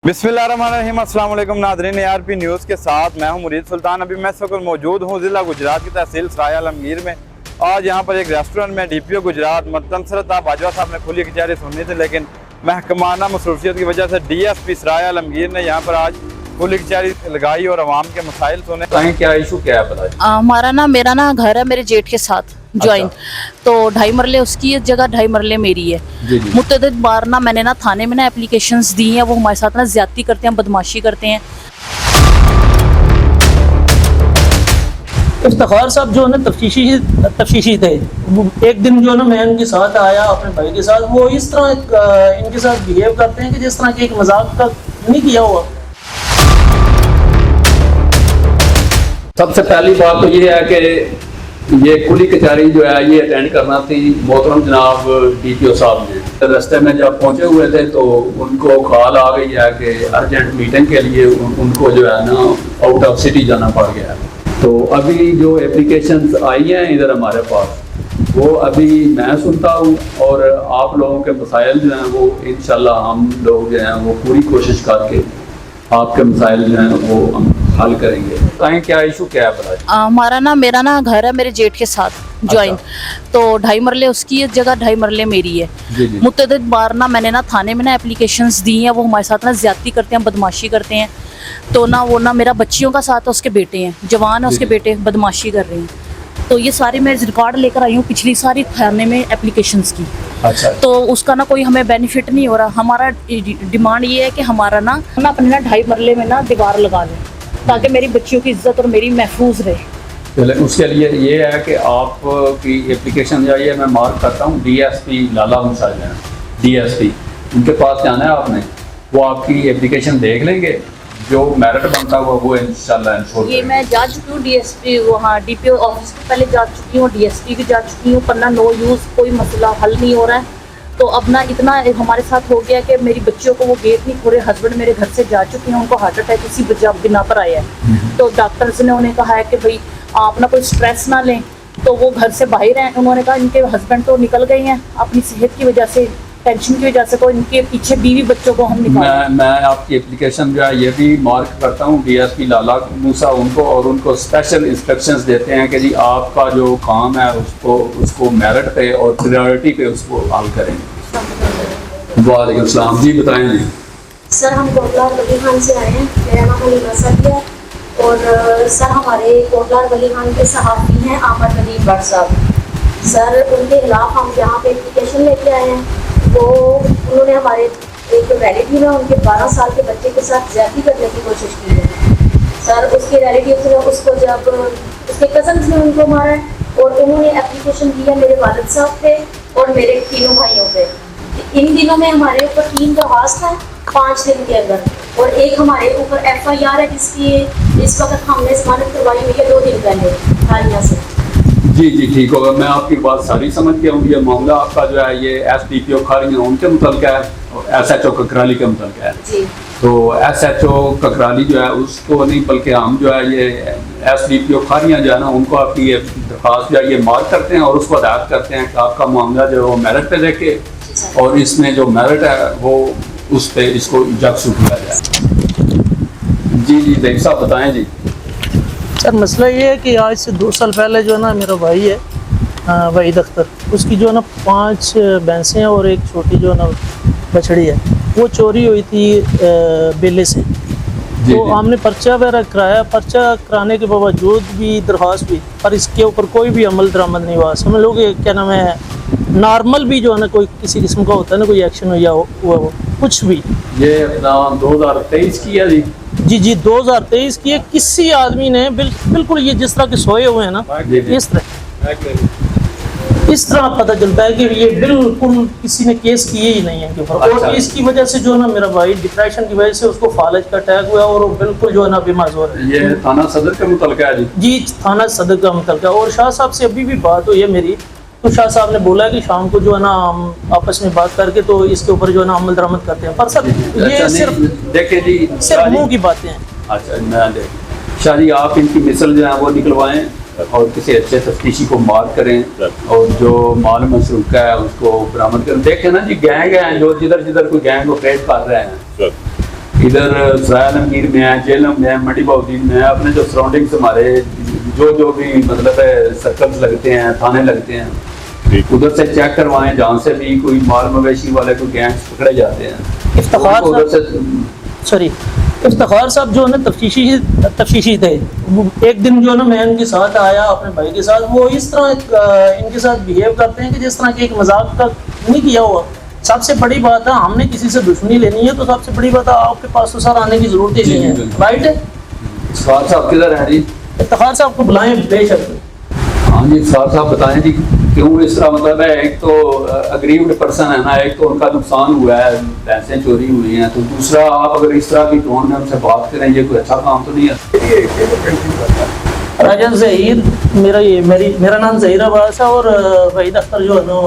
बिस्मिल्लाहिर्रहमानिर्रहीम, अस्सलाम वालेकुम नाज़रीन। ARP न्यूज़ के साथ मैं हूं मुरीद सुल्तान। अभी मैं इस वक्त मौजूद हूं ज़िला गुजरात की तहसील सराय आलमगीर में। आज यहां पर एक रेस्टोरेंट में DPO गुजरात मतनसरत बाजवा साहब ने खुली कचहरी सुननी थी, लेकिन महकमाना मसरूफियत की वजह से DSP सराय आलमगीर ने यहां पर आज खुली कचहरी लगाई और आवाम के मसाइल सुने। क्या इशू क्या है बताइए। हमारा मेरा घर है मेरे जेठ के साथ ज्वाइन। तो 2.5 मरले उसकी जगह 2.5 मरले मेरी है। मुतअद्दिद बार मैंने थाने में एप्लीकेशंस दी हैं। वो हमारे साथ ज्यादती करते हैं, बदमाशी करते हैं। इफ्तिखार साहब जो है ना तफ्तीशी थे। एक दिन जो है ना मैं इनके साथ आया अपने भाई के साथ। वो इस तरह इनके साथ बिहेव करते हैं कि जिस तरह की एक मजाक का नहीं किया हुआ। सबसे पहली बात तो ये है कि ये खुली कचहरी जो है ये अटेंड करना थी मोहतरम जनाब DPO साहब ने। रास्ते में जब पहुंचे हुए थे तो उनको कॉल आ गई है कि अर्जेंट मीटिंग के लिए उनको जो है ना आउट ऑफ सिटी जाना पड़ गया। तो अभी जो एप्लीकेशंस आई हैं इधर हमारे पास, वो अभी मैं सुनता हूँ और आप लोगों के मसाइल जो हैं वो इंशाल्लाह हम लोग जो हैं वो पूरी कोशिश करके आपके मसाइल जो हैं वो हम हल करेंगे। क्या इशू क्या है बताइए। हमारा मेरा घर है मेरे जेठ के साथ ज्वाइन। तो 2.5 मरले उसकी जगह 2.5 मरले मेरी है। मुतअद्दिद बार मैंने थाने में एप्लीकेशंस दी हैं। वो हमारे साथ ज्यादती करते हैं, बदमाशी करते हैं। तो वो मेरा बच्चियों का साथ है, उसके बेटे हैं, जवान है उसके बेटे, बदमाशी कर रहे हैं। तो ये सारी मैं रिकॉर्ड लेकर आई हूँ पिछली सारी थाने में एप्लीकेशंस की। तो उसका कोई हमें बेनिफिट नहीं हो रहा। हमारा डिमांड ये है कि हमारा अपने 2.5 मरले में दीवार लगा लें ताकि मेरी बच्चियों की इज्जत और मेरी महफूज रहे। उसके लिए ये है कि आपकी एप्लीकेशन जो है मैं मार्क करता हूँ DSP लाला मुसा DSP, उनके पास जाना है आपने। वो आपकी एप्लीकेशन देख लेंगे, जो मेरिट बनता हुआ वो इंशाल्लाह। ये मैं जा चुकी हूँ DSP वहाँ DPO ऑफिस में पहले जा चुकी हूँ, DSP भी जा चुकी हूँ। पन्ना नो यूज़, कोई मसला हल नहीं हो रहा है। तो अब इतना हमारे साथ हो गया कि मेरी बच्चियों को वो गेट नहीं खोले। हस्बैंड मेरे घर से जा चुके हैं, उनको हार्ट अटैक इसी बिना पर आया है। तो डॉक्टर्स ने उन्हें कहा है कि भाई आप कोई स्ट्रेस ना लें। तो वो घर से बाहर हैं। उन्होंने कहा इनके हस्बैंड तो निकल गए हैं अपनी सेहत की वजह से, टेंशन की वजह से। तो इनके पीछे बीवी बच्चों को हम निकाल। मैं आपकी एप्लीकेशन जो है ये भी मार्क करता हूँ DSP लाला मूसा उनको, और उनको स्पेशल इंस्ट्रक्शंस देते हैं कि जी आपका जो काम है उसको मेरिट पे और प्रायोरिटी पे उसको हल करेंगे। वालेकुम सलाम जी, बताएं जी। सर हम कोटलार वली खान से आए हैं। मेरा नाम हलीमा सदी है। और सर हमारे कोटलार वली खान के सहाफ़ी हैं अहमद अली भट्ट साहब। सर उनके खिलाफ हम यहाँ पे एप्लीकेशन लेके आए हैं। वो उन्होंने हमारे एक रिलेटिव है, उनके 12 साल के बच्चे के साथ ज्यादती करने की कोशिश की है। सर उसके रिलेटिव ने उसको जब उसके कज़न्स ने उनको मारा है, और उन्होंने एप्लीकेशन दी है मेरे वालिद साहब पे और मेरे तीनों भाइयों पे। इन दिनों में हमारे ऊपर 3 दरख्वास्त है 5 दिन के अंदर, और एक हमारे ऊपर FIR है जिसकी इस वक्त हमने जमानत करवाई हुई है 2 दिन पहले थानिया से। जी ठीक होगा, मैं आपकी बात सारी समझ गया हूँ। ये मामला आपका जो है ये SDPO खारियाँ उनके मुतल्लिक़ है और SHO ककराली के मुतल्लिक़ है। जी। तो SHO ककराली जो है उसको नहीं, बल्कि हम जो है ये SDPO खारियाँ जो है ना उनको आपकी ये दरख्वास्त जो है ये मार्क करते हैं और उसको हदायत करते हैं कि आपका मामला जो है वो मेरिट पे देखे, और इसमें जो मेरिट है वो उस पर इसको जब्त किया जाए। जी देख साहब बताएँ जी। सर मसला ये है कि आज से 2 साल पहले जो है ना मेरा भाई है वहीद अख्तर, उसकी जो है ना 5 भैंसें हैं और एक छोटी जो है ना बछड़ी है। वो चोरी हुई थी बेले से। तो हमने पर्चा वगैरह कराया। पर्चा कराने के बावजूद भी दरख्वास्त भी, पर इसके ऊपर कोई भी अमल दरामद नहीं हुआ। समझ लो कि क्या नाम है, नॉर्मल भी जो है ना कोई किसी किस्म का होता है ना कोई एक्शन हुआ वो कुछ भी। ये अपना 2023 की है जी 2023 की है। किसी आदमी ने बिल्कुल ये जिस तरह के सोए हुए हैं ना इस तरह पता चलता है कि ये बिल्कुल किसी ने केस किए ही नहीं है इनके ऊपर। और इसकी वजह से जो है ना मेरा भाई डिप्रेशन की वजह से उसको फालज का अटैक हुआ और वो बिल्कुल जो है ना बेमाजूर है। ये थाना सदर का मुतल्लिक़ है जी। थाना सदर का मुतल्लिक़ है। और शाह साहब से अभी भी बात हुई है मेरी, तो शाह साहब ने बोला है कि शाम को जो है ना हम आपस में बात करके तो इसके ऊपर जो है ना अमल दरामद करते हैं। पर सर ये सिर्फ देखे जी सिर्फ मुँह की बातें हैं। अच्छा मैं देख शाह जी, आप इनकी मिसल जो है वो निकलवाएं और किसी अच्छे तफ्तीशी को मार्क करें और जो माल मसरूका है उसको बरामद करें। देखें ना जी, गैंग है जो जिधर जिधर कोई गैंग ऑपरेट कर रहे हैं इधर सराय आलमगीर में है, जेलम में है, मंडी बाउद्दीन में है, अपने जो सराउंडिंग्स हमारे जो भी मतलब है सर्कल्स लगते हैं, थाने लगते हैं, उधर से चेक करवाएं जहाँ से भी कोई माल मवेशी वाले कोई गैंग्स पकड़े जाते हैं। इफ्तिखार उधर से सॉरी इफ्तिखार साहब जो है ना तफ्तीशी थे। एक दिन जो है ना मैं इनके साथ आया अपने भाई के साथ, वो इस तरह इनके साथ बिहेव करते हैं कि जिस तरह की एक मजाक का नहीं किया हुआ। सबसे बड़ी बात है, हमने किसी से दुश्मनी लेनी है तो सबसे बड़ी बात है आपके पास तो सर आने की जरूरत ही नहीं है, राइट है। इफ्तिखार साहब किधर हैं जी? इफ्तिखार साहब को बुलाएं बेशक। हाँ जी, इफ्तिखार साहब बताएं जी क्यों इस तरह, मतलब है एक तो अग्रीव्ड पर्सन है ना, एक तो उनका नुकसान हुआ है, पैसे चोरी हुई हैं, तो दूसरा आप अगर इस तरह की टोन में उनसे बात करें, ये कोई अच्छा काम तो नहीं है। राजन जहीर मेरा नाम जहीर अब्बास है और वहीद अख्तर जो है ना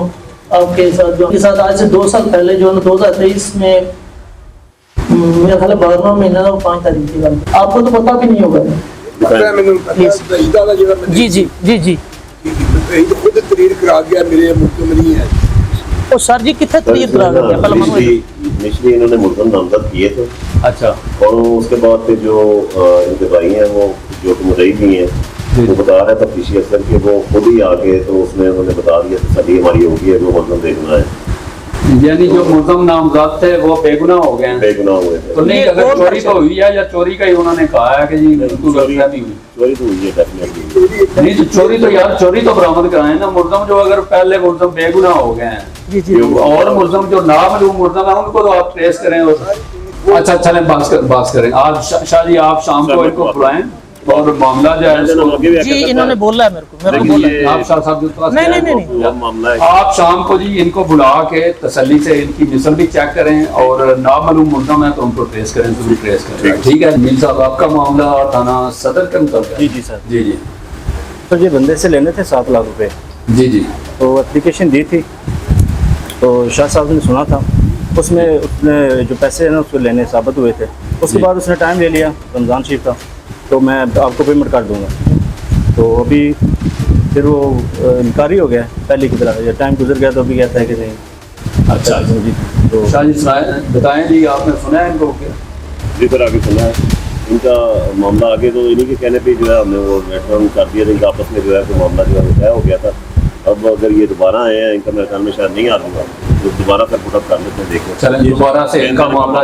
आपके साथ जो के साथ आज से 2 साल पहले जो है ना 2023 में मेरा ख्याल 12वां महीना 5 तारीख की बात, आपको तो पता भी नहीं होगा। जी जी जी जी खुद तरीर करा गया, मेरे मुल्क में नहीं है। तो सर जी कितने तरीर करा गया? इनिशियली इन्होंने मुल्ज़म नामजद किए थे। अच्छा। और उसके बाद फिर जो इनके भाई हैं वो जो कि मुद्दई भी हैं, वो बता रहा था तफ्तीशी अफसर कि वो खुद ही आके तो उसमें उन्होंने बता दिया तसल्ली हमारी होगी है, वो मुल्ज़म बेगुनाह है। यानी जो मुल्ज़म नामज़द थे वो बेगुनाह हो गए हैं, बेगुनाह हुए थे। तो नहीं अगर चोरी तो हुई है या चोरी का ही उन्होंने कहा है कि जी बिल्कुल गलतियाँ नहीं हुई। चोरी तो हुई है डेफिनेटली। नहीं तो चोरी तो यार चोरी तो बरामद कराए ना। मुल्ज़म जो अगर पहले मुल्ज़म बेगुनाह हो गए हैं, जी जी और मुल्ज़म जो नामालूम मुल्ज़म है उनको तो आप ट्रेस करें। और अच्छा चलें बात करें। आज शाह जी आप शाम को इनको बुलाएं और मामला जो है जी इन्होंने बोला है मेरे को बोला है। आप शाह साहब के पास नहीं मामला है। आप शाम को जी इनको बुला के तसल्ली से इनकी मिसल भी चेक करें और नामालूम मुल्ज़म है तो उनको ट्रेस करें, तो भी ट्रेस करें। ठीक है मीर साहब, आपका मामला थाना सदर के मुताबिक? जी जी सर। जी जी तो ये बंदे से लेने थे 7 लाख रुपए, जी जी। तो एप्लीकेशन दी थी, तो शाह साहब ने सुना था, उसमें उसने जो पैसे हैं ना उसको लेने साबित हुए थे। उसके बाद उसने टाइम ले लिया, रमज़ान शरीफ था, तो मैं आपको पेमेंट कर दूंगा। तो अभी फिर वो इनकारी हो गया पहले की तरह, टाइम गुजर गया तो अभी कहता है कि नहीं। अच्छा जी। तो शाह जी बताएं जी, आपने सुना है इनको क्या? जी सर, आगे सुना है इनका मामला। आगे तो इन्हीं के कहने पे जो है हमने वो रेस्टोरेंट कर दिया था, इनका आपस में जो है तो मामला जो है तय हो गया था। अब अगर ये दोबारा आए हैं, इनका मेरे ख्याल में शायद नहीं आ रहा, तो दोबारा फिर पुटअप कर लेते हैं, देखो चलें दोबारा से इनका मामला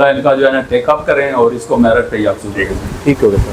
इनका जो है ना टेकअप करें और इसको मेरिट पे ही आप ठीक हो गया सर।